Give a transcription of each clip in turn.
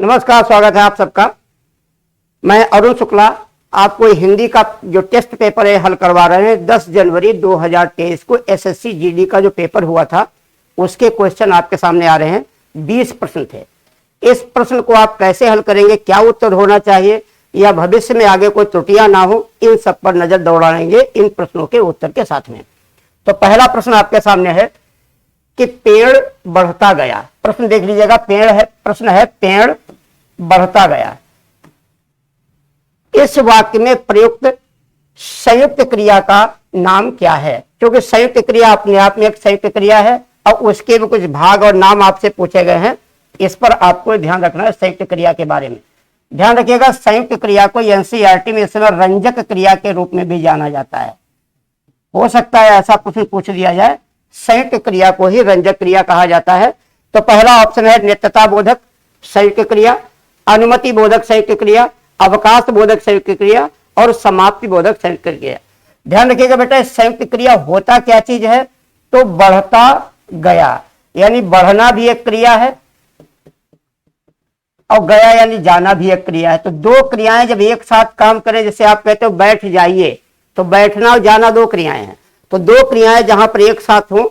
नमस्कार, स्वागत है आप सबका। मैं अरुण शुक्ला आपको हिंदी का जो टेस्ट पेपर है हल करवा रहे हैं। 10 जनवरी 2023 को एसएससी जीडी का जो पेपर हुआ था उसके क्वेश्चन आपके सामने आ रहे हैं। 20 प्रश्न थे। इस प्रश्न को आप कैसे हल करेंगे, क्या उत्तर होना चाहिए या भविष्य में आगे कोई त्रुटियां ना हो, इन सब पर नजर दौड़ाएंगे इन प्रश्नों के उत्तर के साथ में। तो पहला प्रश्न आपके सामने है कि पेड़ बढ़ता गया। प्रश्न देख लीजिएगा, प्रश्न है पेड़ बढ़ता गया। इस वाक्य में प्रयुक्त संयुक्त क्रिया का नाम क्या है? क्योंकि संयुक्त क्रिया अपने आप में एक संयुक्त क्रिया है और उसके भी कुछ भाग और नाम आपसे पूछे गए हैं। इस पर आपको ध्यान रखना है। संयुक्त क्रिया के बारे में ध्यान रखिएगा। संयुक्त क्रिया को एनसीईआरटी में इस समय रंजक क्रिया के रूप में भी जाना जाता है। हो सकता है ऐसा प्रश्न पूछ दिया जाए। संयुक्त क्रिया को ही रंजक क्रिया कहा जाता है। तो पहला ऑप्शन है नित्यता बोधक संयुक्त क्रिया, अनुमति बोधक संयुक्त क्रिया, अवकाश बोधक संयुक्त क्रिया और समाप्ति बोधक संयुक्त क्रिया। ध्यान रखिएगा बेटा, संयुक्त क्रिया होता क्या चीज है? तो बढ़ता गया, यानी बढ़ना भी एक क्रिया है और गया यानी जाना भी एक क्रिया है। तो दो क्रियाएं जब एक साथ काम करें, जैसे आप कहते हो बैठ जाइए, तो बैठना और जाना दो क्रियाएं हैं। तो दो क्रियाएं जहां पर एक साथ हो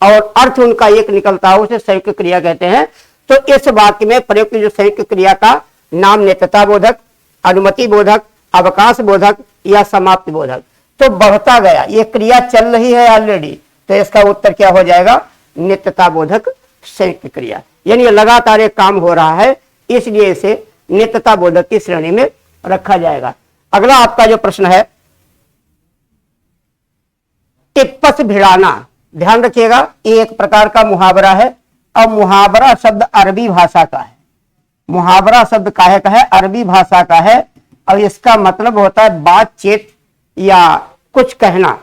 और अर्थ उनका एक निकलता हो उसे संयुक्त क्रिया कहते हैं। तो इस वाक्य में प्रयुक्त जो संयुक्त क्रिया का नाम नित्यता बोधक, अनुमति बोधक, अवकाश बोधक या समाप्ति बोधक। तो बढ़ता गया, ये क्रिया चल रही है ऑलरेडी, तो इसका उत्तर क्या हो जाएगा? नित्यता बोधक संयुक्त क्रिया, यानी लगातार एक काम हो रहा है, इसलिए इसे नित्यता बोधक की श्रेणी में रखा जाएगा। अगला आपका जो प्रश्न है टिप्पस भिड़ाना। ध्यान रखिएगा, ये एक प्रकार का मुहावरा है और मुहावरा शब्द अरबी भाषा का है। मुहावरा शब्द काहे का है? अरबी भाषा का है और इसका मतलब होता है बातचीत या कुछ कहना,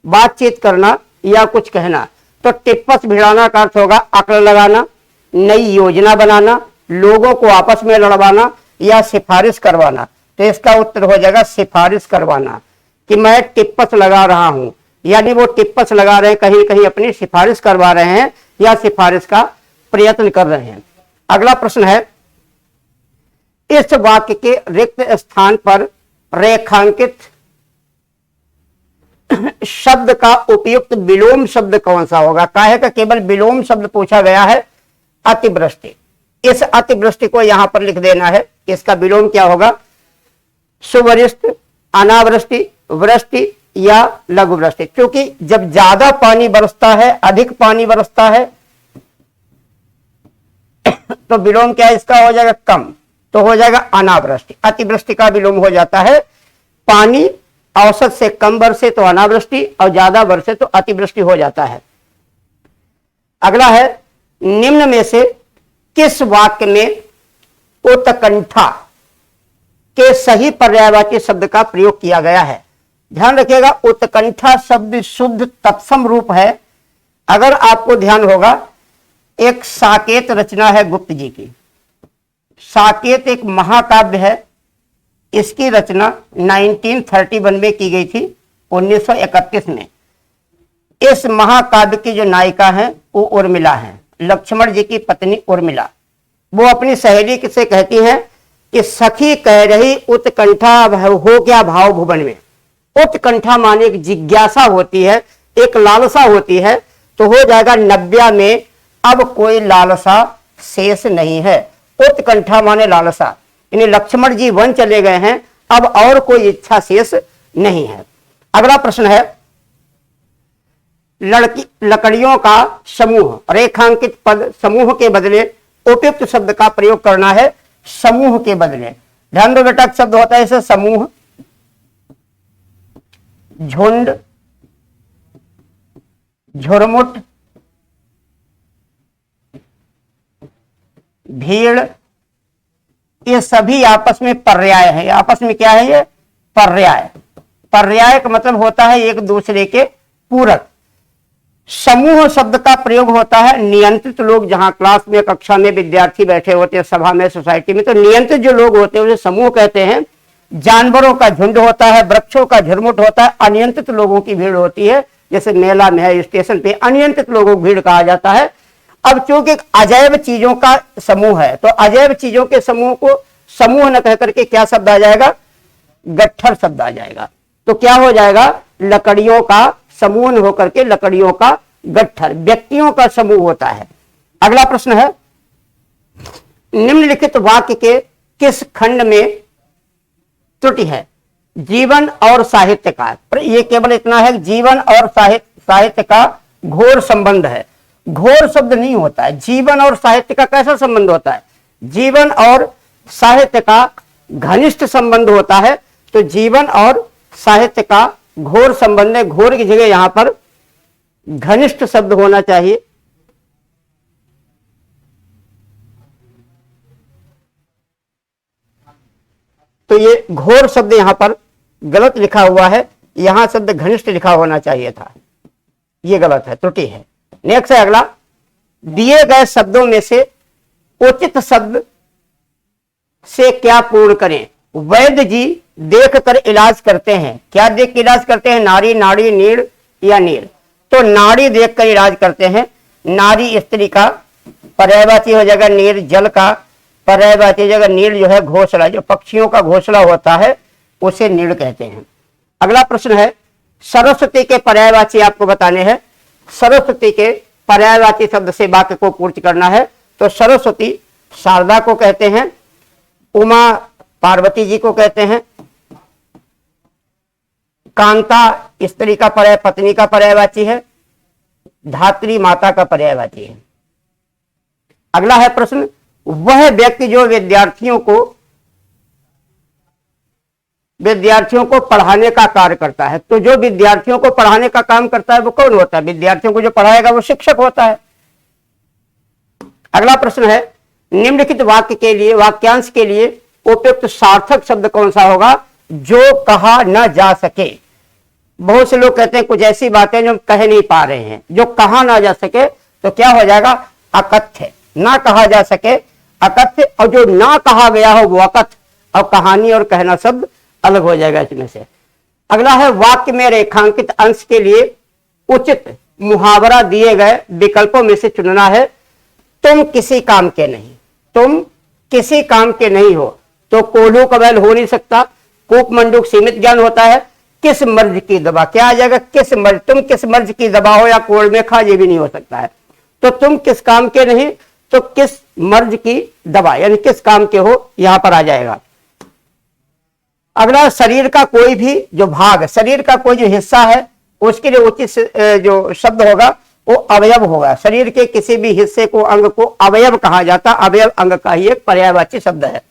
बातचीत करना या कुछ कहना। तो टिप्पस भिड़ाना का अर्थ होगा अकल लगाना, नई योजना बनाना, लोगों को आपस में लड़वाना या सिफारिश करवाना। तो इसका उत्तर हो जाएगा सिफारिश करवाना, कि मैं टिप्पस लगा रहा हूं, यानी वो टिप्पस लगा रहे हैं, कहीं कहीं अपनी सिफारिश करवा रहे हैं या सिफारिश का प्रयत्न कर रहे हैं। अगला प्रश्न है इस वाक्य के रिक्त स्थान पर रेखांकित शब्द का उपयुक्त विलोम शब्द कौन सा होगा? काहे का केवल विलोम शब्द पूछा गया है? अतिवृष्टि। इस अतिवृष्टि को यहां पर लिख देना है। इसका विलोम क्या होगा? सुवृष्टि, अनावृष्टि, वृष्टि या लघु वृष्टि। क्योंकि जब ज्यादा पानी बरसता है, अधिक पानी बरसता है, तो विलोम क्या है इसका? हो जाएगा कम, तो हो जाएगा अनावृष्टि। अतिवृष्टि का विलोम हो जाता है पानी औसत से कम बरसे तो अनावृष्टि और ज्यादा बरसे तो अतिवृष्टि हो जाता है। अगला है निम्न में से किस वाक्य में उत्कंठा के सही पर्यायवाची शब्द का प्रयोग किया गया है? ध्यान रखिएगा, उत्कंठा शब्द शुद्ध तत्सम रूप है। अगर आपको ध्यान होगा, एक साकेत रचना है गुप्त जी की। साकेत एक महाकाव्य है। इसकी रचना 1931 में की गई थी, 1931 में। इस महाकाव्य की जो नायिका है वो उर्मिला है, लक्ष्मण जी की पत्नी उर्मिला। वो अपनी सहेली से कहती हैं कि सखी कह रही उत्कंठा हो क्या भाव भुवन में। उत्कंठा माने एक जिज्ञासा होती है, एक लालसा होती है। तो हो जाएगा 90 में अब कोई लालसा शेष नहीं है। उत्कंठा माने लालसा, यानी लक्ष्मण जी वन चले गए हैं, अब और कोई इच्छा शेष नहीं है। अगला प्रश्न है लकड़ियों का समूह। रेखांकित पद समूह के बदले उपयुक्त शब्द का प्रयोग करना है। समूह के बदले ध्यान दो बेटा, शब्द होता है इसे समूह, झुंड, झुरमुट, भीड़, ये सभी आपस में पर्याय है। आपस में क्या है? ये पर्याय। पर्याय का मतलब होता है एक दूसरे के पूरक। समूह शब्द का प्रयोग होता है नियंत्रित लोग, जहां क्लास में कक्षा में विद्यार्थी बैठे होते हैं, सभा में, सोसाइटी में, तो नियंत्रित जो लोग होते हैं उसे समूह कहते हैं। जानवरों का झुंड होता है, वृक्षों का झुरमुट होता है, अनियंत्रित लोगों की भीड़ होती है, जैसे मेला में है, स्टेशन पे अनियंत्रित लोगों की भीड़ कहा जाता है। अब चूंकि अजैव चीजों का समूह है, तो अजैव चीजों के समूह को समूह न कह करके क्या शब्द आ जाएगा, गट्ठर शब्द आ जाएगा। तो क्या हो जाएगा, लकड़ियों का समूह न होकर के लकड़ियों का गट्ठर, व्यक्तियों का समूह होता है। अगला प्रश्न है, निम्नलिखित वाक्य के किस खंड में त्रुटि है? जीवन और साहित्य का, ये केवल इतना है, जीवन और साहित्य का घोर संबंध है। घोर शब्द नहीं होता है, जीवन और साहित्य का कैसा संबंध होता है, जीवन और साहित्य का घनिष्ठ संबंध होता है। तो जीवन और साहित्य का घोर संबंध है, घोर की जगह यहां पर घनिष्ठ शब्द होना चाहिए। तो ये घोर शब्द यहां पर गलत लिखा हुआ है, यहां शब्द घनिष्ठ लिखा होना चाहिए था, ये गलत है, त्रुटि है। नेक्स्ट है अगला, दिए गए शब्दों में से उचित शब्द से क्या पूर्ण करें? वैद्य जी देख कर इलाज करते हैं, क्या देख कर इलाज करते हैं? नारी, नाड़ी, नीड़ या नीर? तो नाड़ी देख कर इलाज करते हैं। नारी स्त्री का पर्यायवाची हो जाएगा, नीर जल का पर्यायवाची हो जाएगा, नीड़ जो है घोंसला, जो पक्षियों का घोंसला होता है उसे नीड़ कहते हैं। अगला प्रश्न है, सरस्वती के पर्यायवाची आपको बताने हैं। सरस्वती के पर्यायवाची शब्द से वाक्य को पूर्ण करना है। तो सरस्वती शारदा को कहते हैं, उमा पार्वती जी को कहते हैं, कांता स्त्री का पर्याय पत्नी का पर्यायवाची है, धात्री माता का पर्यायवाची है। अगला है प्रश्न, वह व्यक्ति जो विद्यार्थियों को पढ़ाने का कार्य करता है। तो जो विद्यार्थियों को पढ़ाने का काम करता है वो कौन होता है? विद्यार्थियों को जो पढ़ाएगा वो शिक्षक होता है। अगला प्रश्न है, निम्नलिखित वाक्य के लिए, वाक्यांश के लिए उपयुक्त सार्थक शब्द कौन सा होगा? जो कहा न जा सके। बहुत से लोग कहते हैं कुछ ऐसी बातें जो हम कह नहीं पा रहे हैं, जो कहा ना जा सके तो क्या हो जाएगा? अकथ्य। ना कहा जा सके अकथ्य, और जो ना कहा गया हो वो अकथ्य, और कहानी और कहना शब्द अलग हो जाएगा इसमें से। अगला है, वाक्य में रेखांकित अंश के लिए उचित मुहावरा दिए गए विकल्पों में से चुनना है। तुम किसी काम के नहीं, तुम किसी काम के नहीं हो, तो कोल्हू कबैल हो नहीं सकता। कूप मंडूक सीमित ज्ञान होता है। किस मर्ज की दवा, क्या आ जाएगा? किस मर्ज, तुम किस मर्ज की दवा हो या कोड़ में खा, ये भी नहीं हो सकता है। तो तुम किस काम के नहीं, तो किस मर्ज की दवा, यानी किस काम के हो, यहां पर आ जाएगा। अगला, शरीर का कोई भी जो भाग, शरीर का कोई जो हिस्सा है उसके लिए उचित जो शब्द होगा वो अवयव होगा। शरीर के किसी भी हिस्से को, अंग को अवयव कहा जाता, अवयव अंग का ही एक पर्यायवाची शब्द है।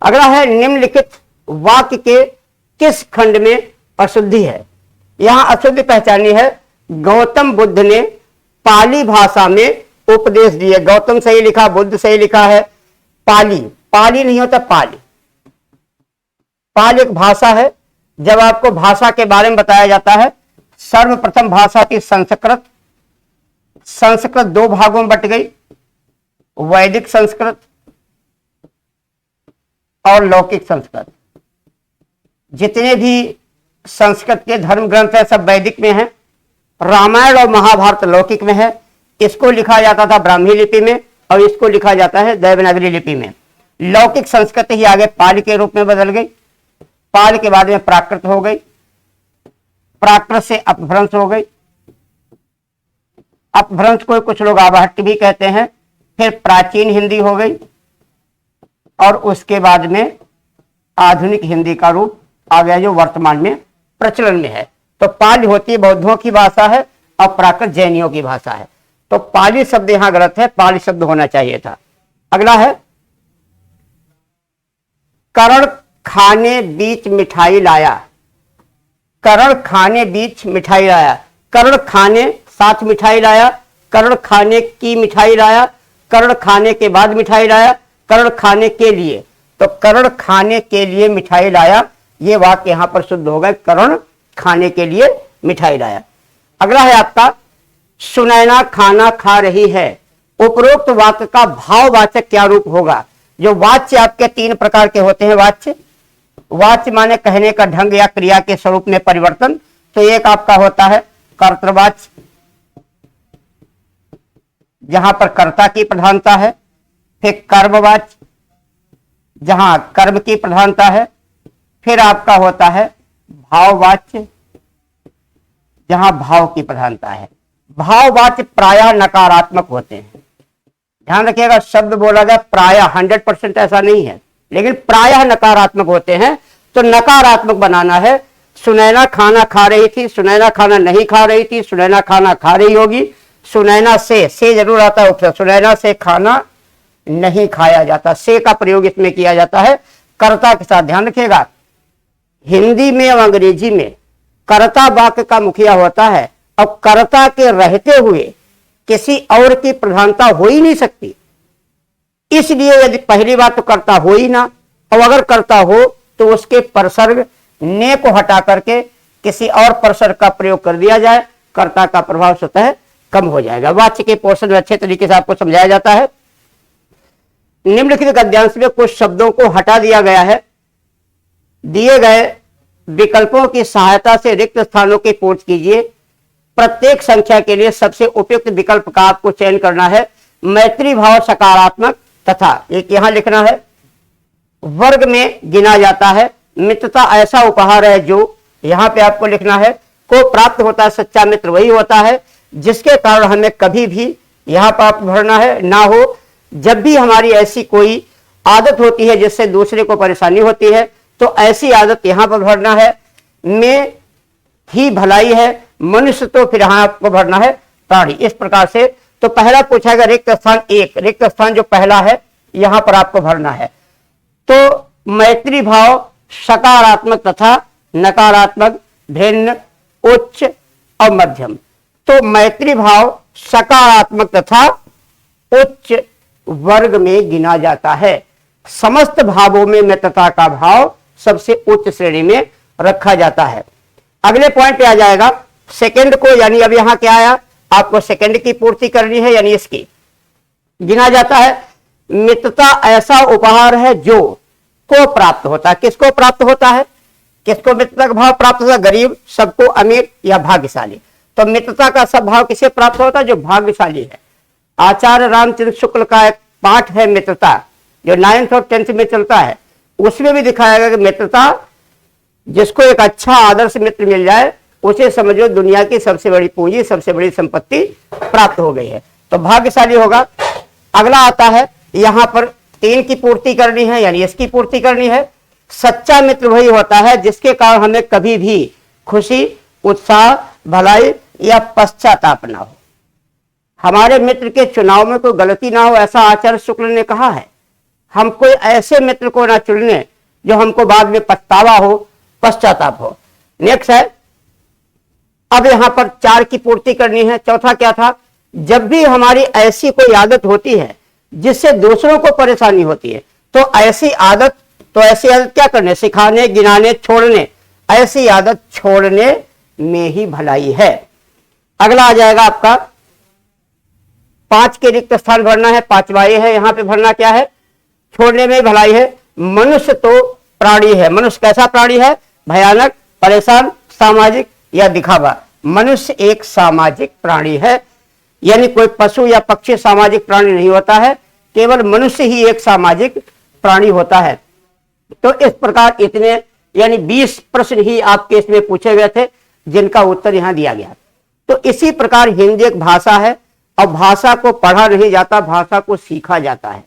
अगला है, निम्नलिखित वाक्य के किस खंड में अशुद्धि है? यहां अशुद्धि पहचानी है। गौतम बुद्ध ने पाली भाषा में उपदेश दिए। गौतम सही लिखा, बुद्ध सही लिखा है। पाली, पाली नहीं होता पाली। पाल एक भाषा है। जब आपको भाषा के बारे में बताया जाता है, सर्वप्रथम भाषा थी संस्कृत। संस्कृत दो भागों में बट गई, वैदिक संस्कृत और लौकिक संस्कृत। जितने भी संस्कृत के धर्म ग्रंथ है सब वैदिक में हैं। रामायण और महाभारत लौकिक में है। इसको लिखा जाता था ब्राह्मी लिपि में और इसको लिखा जाता है देवनागरी लिपि में। लौकिक संस्कृत ही आगे पाल के रूप में बदल गई। पाल के बाद में प्राकृत हो गई, प्राकृत से अपभ्रंश हो गई। अपभ्रंश को कुछ लोग आवाहट्य भी कहते हैं। फिर प्राचीन हिंदी हो गई और उसके बाद में आधुनिक हिंदी का रूप आ गया जो वर्तमान में प्रचलन में है। तो पाली होती है बौद्धों की भाषा है और प्राकृत जैनियों की भाषा है। तो पाली शब्द यहां गलत है, पाली शब्द होना चाहिए था। अगला है, करण खाने बीच मिठाई लाया। करण खाने बीच मिठाई लाया। करण खाने साथ मिठाई लाया, करण खाने की मिठाई लाया, करण खाने के बाद मिठाई लाया, करण खाने के लिए। तो करण खाने के लिए मिठाई लाया, ये वाक्य यहां पर शुद्ध होगा। करण खाने के लिए मिठाई लाया। अगला है आपका, सुनैना खाना खा रही है। उपरोक्त वाक्य का भाववाचक क्या रूप होगा? जो वाच्य आपके तीन प्रकार के होते हैं। वाच्य, वाच्य माने कहने का ढंग या क्रिया के स्वरूप में परिवर्तन। तो एक आपका होता है कर्तृवाच्य, जहां पर कर्ता की प्रधानता है, फिर कर्मवाच्य जहां कर्म की प्रधानता है, फिर आपका होता है भाववाच्य जहां भाव की प्रधानता है। भाववाच्य प्रायः नकारात्मक होते हैं। ध्यान रखिएगा, शब्द बोला गया प्रायः, 100% ऐसा नहीं है, लेकिन प्रायः नकारात्मक होते हैं। तो नकारात्मक बनाना है। सुनैना खाना खा रही थी, सुनैना खाना नहीं खा रही थी, सुनैना खाना खा रही होगी। सुनैना से जरूर आता है उपसर्ग, सुनैना से खाना नहीं खाया जाता, से का प्रयोग इसमें किया जाता है कर्ता के साथ। ध्यान रखिएगा, हिंदी में और अंग्रेजी में कर्ता वाक्य का मुखिया होता है, और कर्ता के रहते हुए किसी और की प्रधानता हो ही नहीं सकती। इसलिए यदि पहली बात तो कर्ता हो ही ना, और अगर कर्ता हो तो उसके परसर्ग ने को हटा करके किसी और परसर्ग का प्रयोग कर दिया जाए, कर्ता का प्रभाव स्वतः कम हो जाएगा। वाच्य के पोर्शन में अच्छे तरीके से आपको समझाया जाता है। निम्नलिखित गद्यांश में कुछ शब्दों को हटा दिया गया है। दिए गए विकल्पों की सहायता से रिक्त स्थानों की पूर्ति कीजिए। प्रत्येक संख्या के लिए सबसे उपयुक्त विकल्प का आपको चयन करना है। मैत्री भाव सकारात्मक तथा, एक यहां लिखना है, वर्ग में गिना जाता है। मित्रता ऐसा उपहार है जो, यहां पे आपको लिखना है, को प्राप्त होता है। सच्चा मित्र वही होता है जिसके कारण हमें कभी भी, यहां पर आप भरना है, ना हो। जब भी हमारी ऐसी कोई आदत होती है जिससे दूसरे को परेशानी होती है, तो ऐसी आदत यहां पर भरना है। में ही भलाई है मनुष्य, तो फिर यहां आपको भरना है प्राणी। इस प्रकार से तो पहला पूछा गया रिक्त स्थान, एक रिक्त स्थान जो पहला है यहां पर आपको भरना है। तो मैत्री भाव सकारात्मक तथा नकारात्मक, भिन्न, उच्च और मध्यम। तो मैत्री भाव सकारात्मक तथा उच्च वर्ग में गिना जाता है। समस्त भावों में मित्रता का भाव सबसे उच्च श्रेणी में रखा जाता है। अगले पॉइंट पे आ जाएगा सेकंड को, यानी अब यहां क्या आया, आपको सेकंड की पूर्ति करनी है, यानी इसकी गिना जाता है। मित्रता ऐसा उपहार है जो को प्राप्त होता है। किसको प्राप्त होता है? किसको मित्रता का भाव प्राप्त होता है? गरीब, सबको अमीर या भाग्यशाली। तो मित्रता का सब भाव किसे प्राप्त होता है? जो भाग्यशाली है। आचार्य रामचंद्र शुक्ल का एक पाठ है मित्रता, जो 9th और 10th में चलता है, उसमें भी दिखाया गया कि मित्रता, जिसको एक अच्छा आदर्श मित्र मिल जाए उसे समझो दुनिया की सबसे बड़ी पूंजी, सबसे बड़ी संपत्ति प्राप्त हो गई है, तो भाग्यशाली होगा। अगला आता है, यहां पर 3 की पूर्ति करनी है, यानी इसकी पूर्ति करनी है। सच्चा मित्र वही होता है जिसके कारण हमें कभी भी खुशी, उत्साह, भलाई या पश्चाताप ना हो। हमारे मित्र के चुनाव में कोई गलती ना हो, ऐसा आचार्य शुक्ल ने कहा है। हम कोई ऐसे मित्र को ना चुने जो हमको बाद में पछतावा हो, पश्चाताप हो। नेक्स्ट है, अब यहां पर 4 की पूर्ति करनी है। चौथा क्या था? जब भी हमारी ऐसी कोई आदत होती है जिससे दूसरों को परेशानी होती है, तो ऐसी आदत क्या करने? सिखाने, गिनाने, छोड़ने। ऐसी आदत छोड़ने में ही भलाई है। अगला आ जाएगा आपका 5 के रिक्त स्थान भरना है। 5वां ये है, यहां पे भरना क्या है? छोड़ने में भलाई है। मनुष्य तो प्राणी है। मनुष्य कैसा प्राणी है? भयानक, परेशान, सामाजिक या दिखावा। मनुष्य एक सामाजिक प्राणी है, यानी कोई पशु या पक्षी सामाजिक प्राणी नहीं होता है, केवल मनुष्य ही एक सामाजिक प्राणी होता है। तो इस प्रकार इतने, यानी 20 प्रश्न ही आपके इसमें पूछे गए थे जिनका उत्तर यहां दिया गया। तो इसी प्रकार हिंदी एक भाषा है, और भाषा को पढ़ा नहीं जाता, भाषा को सीखा जाता है।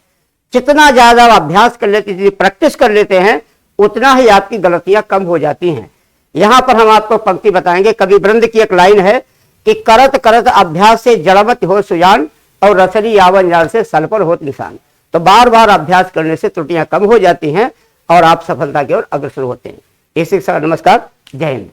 जितना ज्यादा अभ्यास कर लेते, प्रैक्टिस कर लेते हैं, उतना ही आपकी गलतियां कम हो जाती हैं। यहां पर हम आपको पंक्ति बताएंगे। कवि वृंद की एक लाइन है कि करत करत अभ्यास से जड़वत हो सुजान, और रसरी यावन जान से सल पर होत निशान। तो बार बार अभ्यास करने से त्रुटियां कम हो जाती हैं और आप सफलता की ओर अग्रसर होते हैं। इसी के साथ नमस्कार, जय हिंद।